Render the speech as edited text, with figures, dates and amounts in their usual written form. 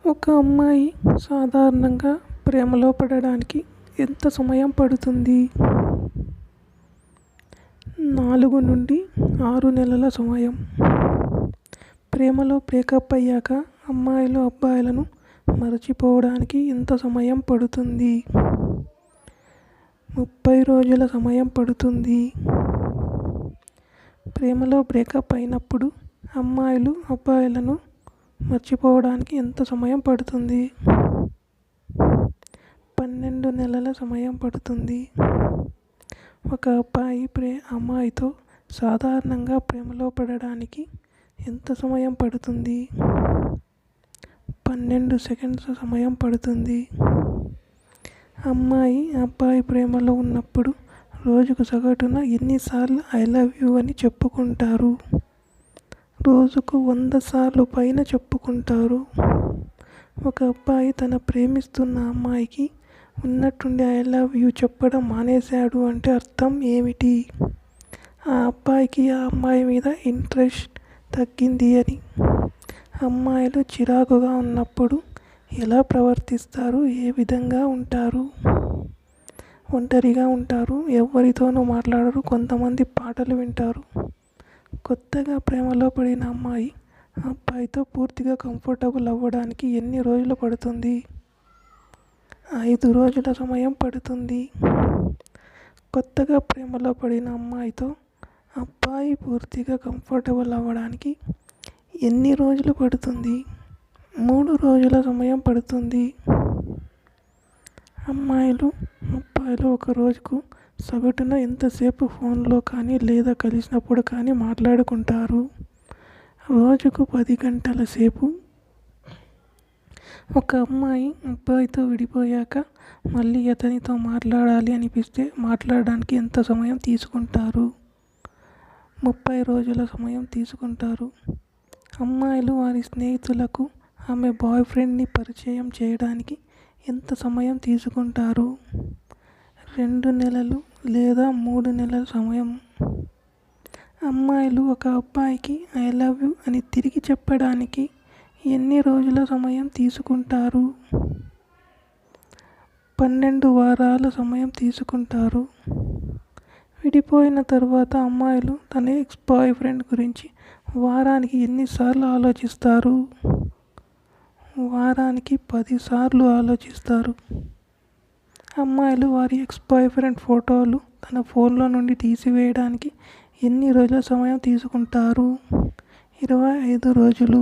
ఒక అమ్మాయి సాధారణంగా ప్రేమలో పడడానికి ఎంత సమయం పడుతుంది? 4 నుండి 6 నెలల సమయం. ప్రేమలో బ్రేకప్ అయ్యాక అమ్మాయిలు అబ్బాయిలను మరచిపోవడానికి ఎంత సమయం పడుతుంది? 30 రోజుల సమయం పడుతుంది. ప్రేమలో బ్రేకప్ అయినప్పుడు అమ్మాయిలు అబ్బాయిలను మర్చిపోవడానికి ఎంత సమయం పడుతుంది? 12 నెలల సమయం పడుతుంది. ఒక అబ్బాయి అమ్మాయితో సాధారణంగా ప్రేమలో పడడానికి ఎంత సమయం పడుతుంది? 12 సెకండ్స్ సమయం పడుతుంది. అమ్మాయి అబ్బాయి ప్రేమలో ఉన్నప్పుడు రోజుకు సగటున ఎన్నిసార్లు ఐ లవ్ యూ అని చెప్పుకుంటారు? రోజుకు 100 సార్లు పైన చెప్పుకుంటారు. ఒక అబ్బాయి తన ప్రేమిస్తున్న అమ్మాయికి ఉన్నట్టుండి ఐ లవ్ యూ చెప్పడం మానేశాడు అంటే అర్థం ఏమిటి? ఆ అబ్బాయికి ఆ అమ్మాయి మీద ఇంట్రెస్ట్ తగ్గింది అని. అమ్మాయిలు చిరాకుగా ఉన్నప్పుడు ఎలా ప్రవర్తిస్తారు? ఏ విధంగా ఉంటారు? ఒంటరిగా ఉంటారు. ఎవరితోనూ మాట్లాడరు. కొంతమంది పాటలు వింటారు. కొత్తగా ప్రేమలో పడిన అమ్మాయి అబ్బాయితో పూర్తిగా కంఫర్టబుల్ అవ్వడానికి ఎన్ని రోజులు పడుతుంది? 5 రోజుల సమయం పడుతుంది. కొత్తగా ప్రేమలో పడిన అమ్మాయితో అబ్బాయి పూర్తిగా కంఫర్టబుల్ అవ్వడానికి ఎన్ని రోజులు పడుతుంది? 3 రోజుల సమయం పడుతుంది. అమ్మాయిలు అబ్బాయిలు ఒక రోజుకు సగటున ఎంతసేపు ఫోన్లో కానీ లేదా కలిసినప్పుడు కానీ మాట్లాడుకుంటారు? రోజుకు 10 గంటల సేపు. ఒక అమ్మాయి అబ్బాయితో విడిపోయాక మళ్ళీ అతనితో మాట్లాడాలి అనిపిస్తే మాట్లాడడానికి ఎంత సమయం తీసుకుంటారు? 30 రోజుల సమయం తీసుకుంటారు. అమ్మాయిలు వారి స్నేహితులకు ఆమె బాయ్ ఫ్రెండ్ని పరిచయం చేయడానికి ఎంత సమయం తీసుకుంటారు? 2 నెలలు లేదా 3 నెలల సమయం. అమ్మాయిలు ఒక అబ్బాయికి ఐ లవ్ యూ అని తిరిగి చెప్పడానికి ఎన్ని రోజుల సమయం తీసుకుంటారు? 12 వారాల సమయం తీసుకుంటారు. విడిపోయిన తర్వాత అమ్మాయిలు తన ఎక్స్ బాయ్ ఫ్రెండ్ గురించి వారానికి ఎన్నిసార్లు ఆలోచిస్తారు? వారానికి 10 సార్లు ఆలోచిస్తారు. అమ్మాయిలు వారి ఎక్స్ బాయ్ ఫ్రెండ్ ఫోటోలు తన ఫోన్లో నుండి తీసివేయడానికి ఎన్ని రోజుల సమయం తీసుకుంటారు? 25 రోజులు.